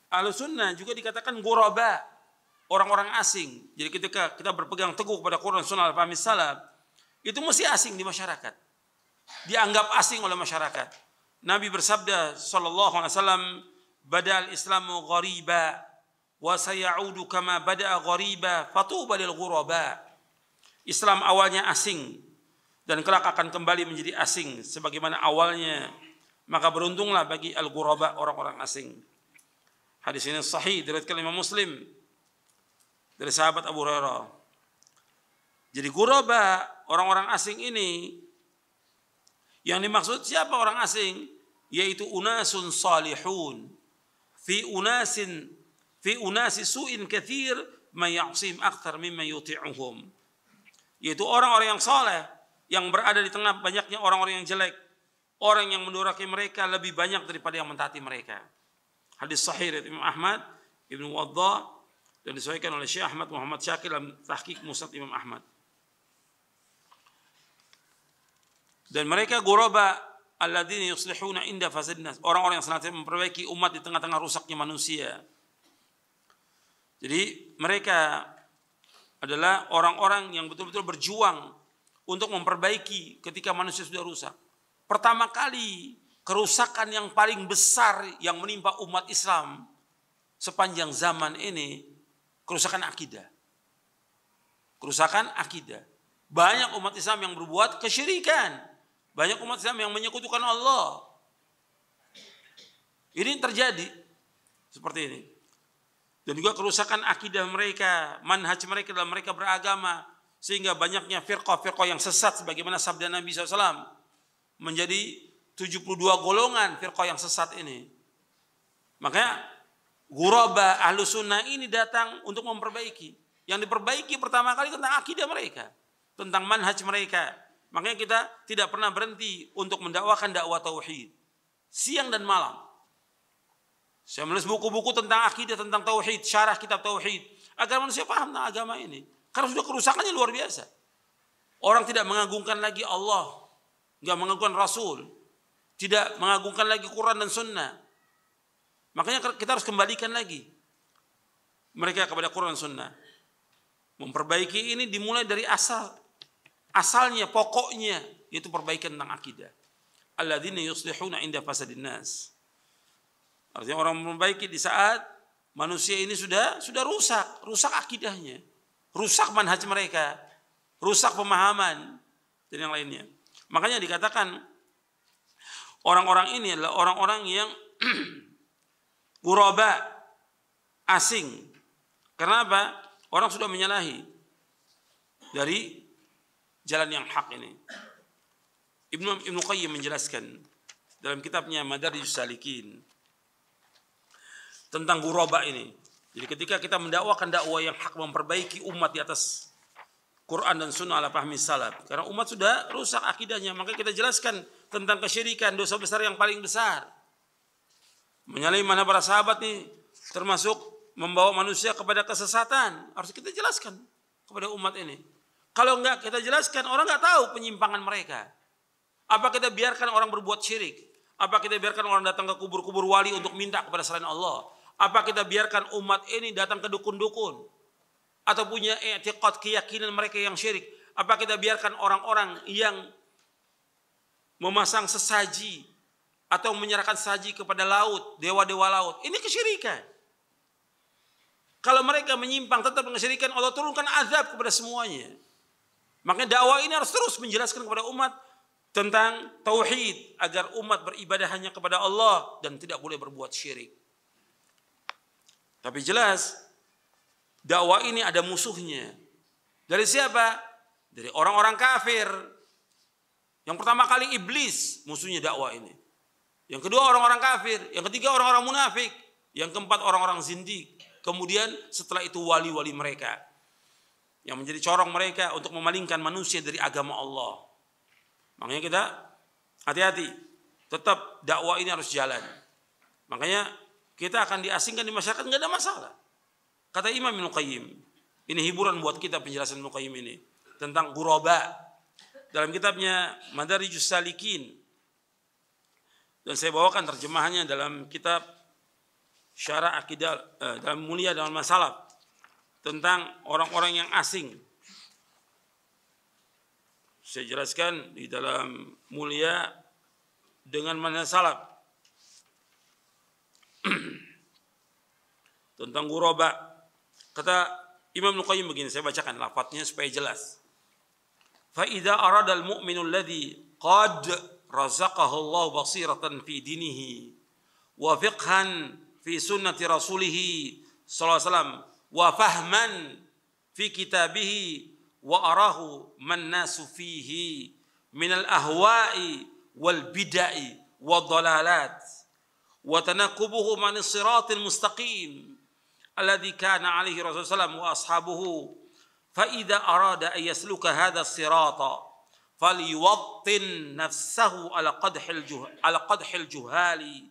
Ahlussunnah juga dikatakan ghuraba, orang-orang asing. Jadi ketika kita berpegang teguh kepada Quran Sunnah al-Fahmi Salaf, itu mesti asing di masyarakat. Dianggap asing oleh masyarakat. Nabi bersabda sallallahu alaihi wasallam, "Bada'al Islamu ghariba wa sayaudu kama bada'a ghariba, fatuba lil ghuraba." Islam awalnya asing dan kelak akan kembali menjadi asing sebagaimana awalnya. Maka beruntunglah bagi al-ghuraba, orang-orang asing. Hadis ini sahih diriwayatkan Imam Muslim dari sahabat Abu Hurairah. Jadi ghuraba, orang-orang asing ini, yang dimaksud siapa orang asing? Yaitu unasun salihun fi unasi su'in kathir man ya'sim akthar mimma yuti'uhum. Yaitu orang-orang yang saleh yang berada di tengah banyaknya orang-orang yang jelek. Orang yang mendurhaki mereka lebih banyak daripada yang mentaati mereka. Hadis sahih dari Imam Ahmad, Ibnu Waddah, dan disahihkan oleh Syekh Ahmad Muhammad Syakir dalam Tahqiq Musnad Imam Ahmad. Dan mereka ghuraba alladzina yuslihuna inda fasadin nas, orang-orang yang senantiasa memperbaiki umat di tengah-tengah rusaknya manusia. Jadi mereka adalah orang-orang yang betul-betul berjuang untuk memperbaiki ketika manusia sudah rusak. Pertama kali kerusakan yang paling besar yang menimpa umat Islam sepanjang zaman ini, kerusakan akidah. Kerusakan akidah. Banyak umat Islam yang berbuat kesyirikan. Banyak umat Islam yang menyekutukan Allah. Ini terjadi seperti ini. Dan juga kerusakan akidah mereka, manhaj mereka dalam mereka beragama, sehingga banyaknya firqah-firqah yang sesat sebagaimana sabda Nabi SAW, menjadi 72 golongan firqah yang sesat ini. Makanya ghuraba Ahlussunnah ini datang untuk memperbaiki. Yang diperbaiki pertama kali tentang akidah mereka, tentang manhaj mereka. Makanya kita tidak pernah berhenti untuk mendakwakan dakwah tauhid, siang dan malam. Saya menulis buku-buku tentang akidah, tentang tauhid, syarah kitab tauhid, agar manusia paham tentang agama ini. Karena sudah kerusakannya luar biasa. Orang tidak mengagungkan lagi Allah, nggak mengagungkan Rasul, tidak mengagungkan lagi Quran dan Sunnah. Makanya kita harus kembalikan lagi mereka kepada Quran dan Sunnah. Memperbaiki ini dimulai dari asalnya, pokoknya, yaitu perbaikan tentang akidah. Alladzina yuslihuna inda fasadin nas. Artinya orang memperbaiki di saat manusia ini sudah rusak akidahnya, rusak manhaj mereka, rusak pemahaman dan yang lainnya. Makanya dikatakan orang-orang ini adalah orang-orang yang ghuraba, asing. Karena apa? Orang sudah menyalahi dari jalan yang hak ini. Ibnu Qayyim menjelaskan dalam kitabnya Madarijus Salikin tentang ghuraba ini. Jadi ketika kita mendakwakan dakwah yang hak, memperbaiki umat di atas Quran dan Sunnah ala fahmi salaf, karena umat sudah rusak akidahnya, maka kita jelaskan tentang kesyirikan, dosa besar yang paling besar. Menyalahi mana para sahabat nih, termasuk membawa manusia kepada kesesatan. Harus kita jelaskan kepada umat ini. Kalau enggak kita jelaskan, orang enggak tahu penyimpangan mereka. Apa kita biarkan orang berbuat syirik? Apa kita biarkan orang datang ke kubur-kubur wali untuk minta kepada selain Allah? Apa kita biarkan umat ini datang ke dukun-dukun atau punya i'tiqad, keyakinan mereka yang syirik? Apa kita biarkan orang-orang yang memasang sesaji atau menyerahkan saji kepada laut, dewa-dewa laut? Ini kesyirikan. Kalau mereka menyimpang tetap mengesyirikan, Allah turunkan azab kepada semuanya. Makanya dakwah ini harus terus menjelaskan kepada umat tentang tauhid, agar umat beribadah hanya kepada Allah dan tidak boleh berbuat syirik. Tapi jelas dakwah ini ada musuhnya. Dari siapa? Dari orang-orang kafir. Yang pertama kali iblis musuhnya dakwah ini. Yang kedua orang-orang kafir. Yang ketiga orang-orang munafik. Yang keempat orang-orang zindik. Kemudian setelah itu wali-wali mereka yang menjadi corong mereka untuk memalingkan manusia dari agama Allah. Makanya kita hati-hati. Tetap dakwah ini harus jalan. Makanya kita akan diasingkan di masyarakat, nggak ada masalah. Kata Imam Ibnu Qayyim, ini hiburan buat kita penjelasan Ibnu Qayyim ini tentang ghuraba dalam kitabnya Madarijus Salikin. Dan saya bawakan terjemahannya dalam kitab syarah akidah dalam mulia dalam masalah tentang orang-orang yang asing. Saya jelaskan di dalam mulia dengan manhaj salaf tentang ghuraba. Kata Imam Ibnu Qayyim begini, saya bacakan lafadznya supaya jelas. Fa idza arada al-mu'minu alladhi qad razaqahu Allah basiratan fi dinihi wa fiqhan fi sunnati rasulih sallallahu alaihi wasallam wa fahman fi kitabihi wa arahu man nasu fihi min al-ahwa'i wal bid'i wad dalalat wa tanakubuhu man as-siratil mustaqim alladhi kana alaihi rasulullah wa ashabuhu fa idza arada an yasluka hadha as-sirata falyuwattin nafsahu ala qadhil juhali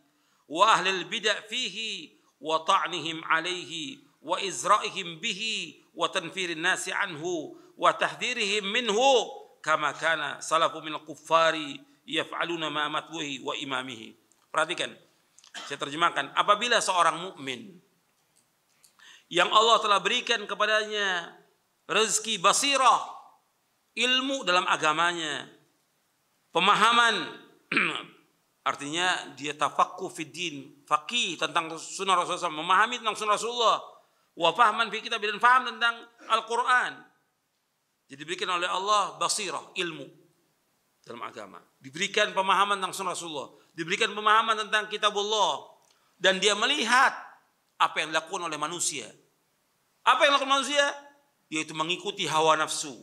wa ahli al-bid'a fihi wa ta'nihim alaihi wa izra'ihim bihi wa tanfirin nasi anhu wa tahdhirihim minhu kama kana salafu minal kuffari yaf'aluna ma matbuhi wa imamihi. Perhatikan, saya terjemahkan. Apabila seorang mukmin yang Allah telah berikan kepadanya rezeki basirah, ilmu dalam agamanya, pemahaman, artinya dia tafaqquh fid din, faqih tentang sunnah Rasulullah, memahami tentang sunnah Rasulullah, wa fahman fi kitab, dan faham tentang Al-Quran. Jadi diberikan oleh Allah basirah, ilmu dalam agama. Diberikan pemahaman tentang sunnah Rasulullah, diberikan pemahaman tentang kitabullah, dan dia melihat apa yang dilakukan oleh manusia. Apa yang dilakukan manusia? Yaitu mengikuti hawa nafsu,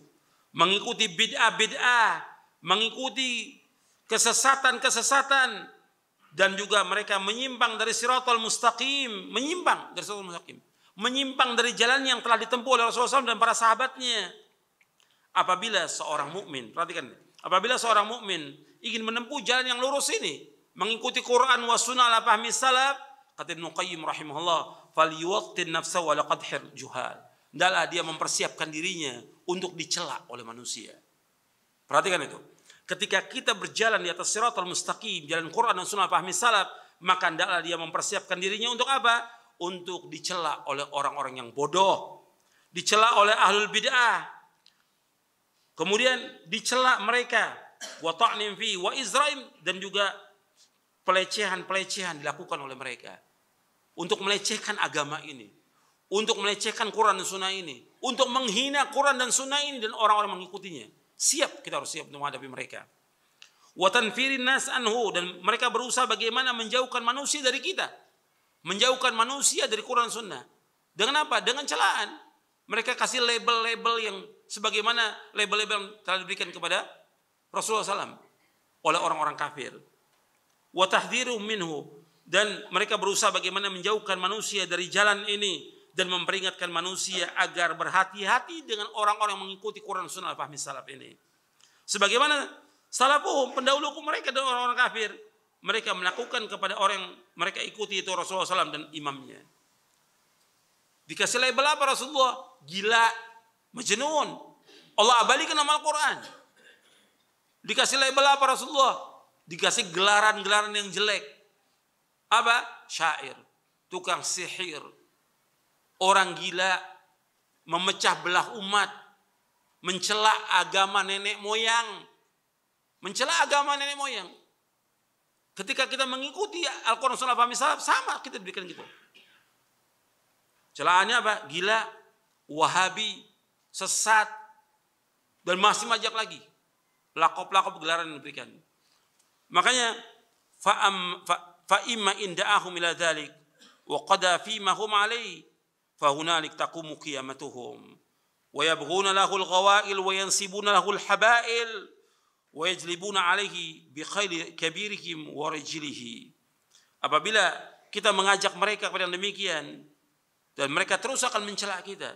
mengikuti bid'ah-bid'ah, mengikuti kesesatan-kesesatan, dan juga mereka menyimpang dari siratal mustaqim, menyimpang dari siratal mustaqim, menyimpang dari jalan yang telah ditempuh oleh Rasulullah SAW dan para sahabatnya. Apabila seorang mukmin, perhatikan, apabila seorang mukmin ingin menempuh jalan yang lurus ini, mengikuti Quran wa sunnah ala fahmi salaf, kata Ibnu Qayyim rahimahullah, falyuwattin nafsahu ala qadhil juhal. Hendaklah dia mempersiapkan dirinya untuk dicela oleh manusia. Perhatikan itu. Ketika kita berjalan di atas siratal mustaqim, jalan Quran dan sunnah fahmi salaf, maka hendaklah dia mempersiapkan dirinya untuk apa? Untuk dicela oleh orang-orang yang bodoh, dicela oleh ahlul bid'ah, kemudian dicela mereka, wa ta'nim fi wa izraim, dan juga pelecehan-pelecehan dilakukan oleh mereka untuk melecehkan agama ini, untuk melecehkan Quran dan sunnah ini, untuk menghina Quran dan sunnah ini dan orang-orang mengikutinya. Siap, kita harus siap untuk menghadapi mereka. Wa tanfirin nas anhu, dan mereka berusaha bagaimana menjauhkan manusia dari kita, menjauhkan manusia dari Quran sunnah. Dengan apa? Dengan celaan. Mereka kasih label-label yang sebagaimana label-label yang telah diberikan kepada Rasulullah SAW oleh orang-orang kafir. Wa tahdhiru minhu, dan mereka berusaha bagaimana menjauhkan manusia dari jalan ini dan memperingatkan manusia agar berhati-hati dengan orang-orang yang mengikuti Quran sunnah fahmi salaf ini. Sebagaimana salafuhum, pendahulu mereka dan orang-orang kafir, mereka melakukan kepada orang yang mereka ikuti itu Rasulullah SAW dan imamnya. Dikasih label apa Rasulullah? Gila, majnun. Allah abadikan nama Al-Quran. Dikasih label apa Rasulullah? Dikasih gelaran-gelaran yang jelek. Apa? Syair, tukang sihir, orang gila, memecah belah umat, mencela agama nenek moyang, mencela agama nenek moyang. Ketika kita mengikuti Al-Quran sunnah fahmi salaf, sama kita diberikan gitu. Celahannya apa? Gila, wahabi, sesat, dan masih banyak lagi. Lakop-lakop gelaran yang diberikan. Makanya fa imma inda'ahum ila dzalik wa qada fi ma hum alaihi fa hunalik taqumu qiyamatuhum wa yabghuna lahu al-ghawail wa yansibuna lahu al-habail wa yajlibuna alaihi bi khayli kabirihim wa rajlihi. Apabila kita mengajak mereka kepada yang demikian dan mereka terus akan mencela kita,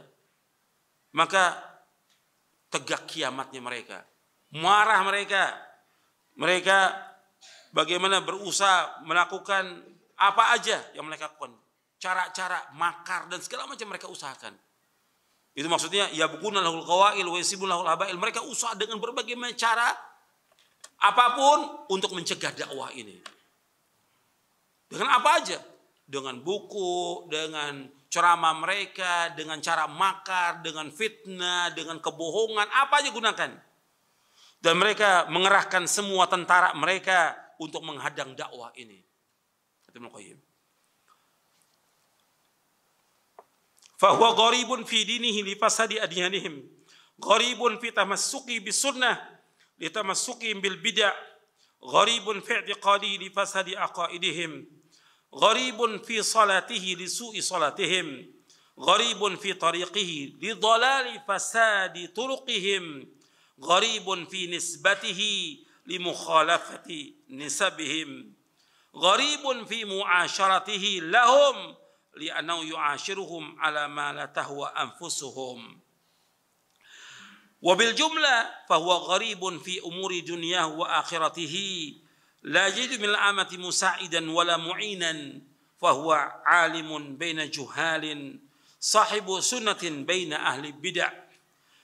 maka tegak kiamatnya mereka. Marah mereka. Mereka bagaimana berusaha melakukan apa aja yang mereka lakukan. Cara-cara makar dan segala macam mereka usahakan. Itu maksudnya yabghuna lahul qawail wa yasibuna lahul habail. Mereka usaha dengan berbagai macam cara apapun untuk mencegah dakwah ini. Dengan apa aja? dengan buku, dengan ceramah mereka, dengan cara makar, dengan fitnah, dengan kebohongan, apa aja gunakan. Dan mereka mengerahkan semua tentara mereka untuk menghadang dakwah ini. Kata Ibnu Qayyim. Fahuwa gharibun fi dinihi li fasadi adyanihim. Gharibun fi tamassuki bis sunnah li tamassuki bil bid'ah. Gharibun fi i'tiqadi li fasadi aqaidihim. Gharibun fi salatihi li su'i salatihim. Gharibun fi tariqihi li dhalali fasadi turuqihim. Gharibun fi nisbatihi li mukhalafati nisabihim. Gharibun fi mu'asyaratihi lahum li'annahu yu'ashiruhum ala ma la tahwa anfusuhum. Wa bil jumlah fahuwa gharibun fi umuri dunyahu wa akhiratihi la yajidu min al-amati musa'idan wala mu'inan fahuwa alimun baina juhalin sahibu sunnatin baina ahli bid'ah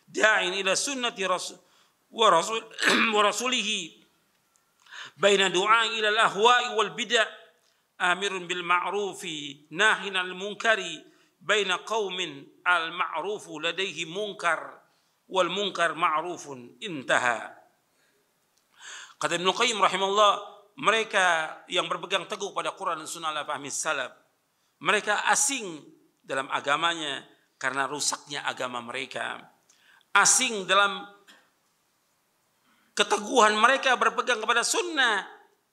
da'in ila sunnati wa rasulihi baina du'a ila al-ahwa'i wal bid'ah amirun bil ma'rufi nahin al munkari baina qaumin al ma'rufu ladaihi munkar wal munkar ma'rufun intaha. Kata Ibnu Qayyim rahimahullah, mereka yang berpegang teguh pada Quran dan Sunnah ala fahmi salaf, mereka asing dalam agamanya karena rusaknya agama mereka, asing dalam keteguhan mereka berpegang kepada sunnah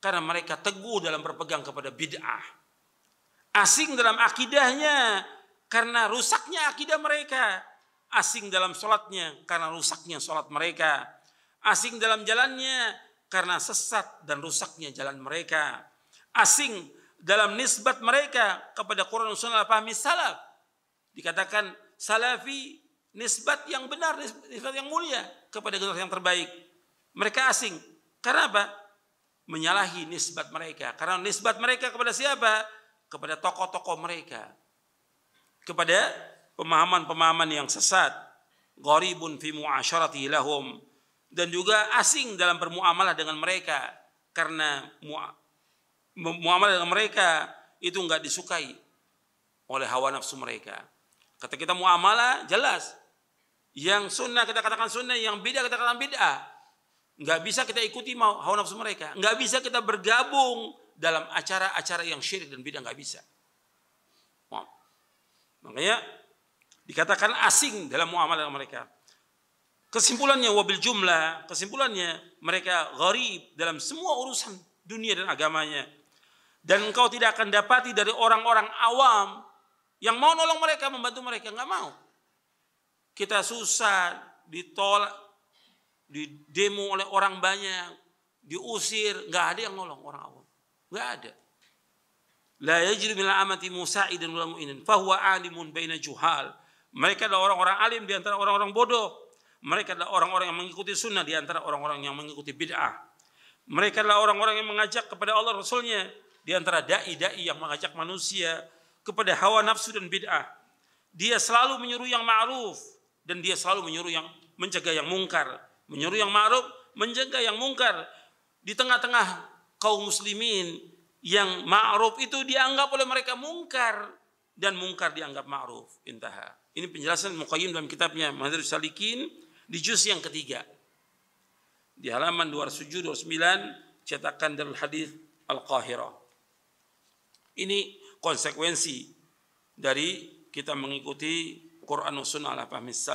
karena mereka teguh dalam berpegang kepada bid'ah. Asing dalam akidahnya karena rusaknya akidah mereka. Asing dalam sholatnya karena rusaknya sholat mereka. Asing dalam jalannya karena sesat dan rusaknya jalan mereka. Asing dalam nisbat mereka kepada Quran dan Sunnah fahmi salaf. Dikatakan salafi nisbat yang benar, nisbat yang mulia kepada generasi yang terbaik. Mereka asing. Karena apa? Menyalahi nisbat mereka. Karena nisbat mereka kepada siapa? Kepada tokoh-tokoh mereka. Kepada pemahaman-pemahaman yang sesat. Gharibun fi mu'asyaratihi lahum. Dan juga asing dalam bermuamalah dengan mereka. Karena muamalah dengan mereka itu enggak disukai oleh hawa nafsu mereka. Kata kita muamalah jelas. Yang sunnah kita katakan sunnah, yang bid'ah kita katakan bid'ah. Nggak bisa kita ikuti hawa nafsu mereka. Nggak bisa kita bergabung dalam acara-acara yang syirik dan bid'ah, nggak bisa. Makanya dikatakan asing dalam muamalah mereka. Kesimpulannya wabil jumlah, kesimpulannya mereka gharib dalam semua urusan dunia dan agamanya. Dan engkau tidak akan dapati dari orang-orang awam yang mau nolong mereka, membantu mereka, nggak mau. Kita susah, ditolak, di demo oleh orang banyak, diusir, nggak ada yang nolong orang awam, nggak ada. La yajidu min al-amati musa'idan wala mu'inan, fahuwa alimun baina juhal. Mereka adalah orang-orang alim di antara orang-orang bodoh. Mereka adalah orang-orang yang mengikuti sunnah di antara orang-orang yang mengikuti bid'ah. Mereka adalah orang-orang yang mengajak kepada Allah Rasulnya di antara dai-dai yang mengajak manusia kepada hawa nafsu dan bid'ah. Dia selalu menyuruh yang ma'ruf dan dia selalu menyuruh yang mencegah yang mungkar. Menyuruh yang ma'ruf, mencegah yang mungkar. Di tengah-tengah kaum muslimin yang ma'ruf itu dianggap oleh mereka mungkar dan mungkar dianggap ma'ruf. Intaha. Ini penjelasan Ibnu Qayyim dalam kitabnya Madarijus Salikin di juz yang ketiga. Di halaman 207-209 cetakan Darul Hadits Al-Qahirah. Ini konsekuensi dari kita mengikuti Quran dan Sunnah ala fahmi salaf.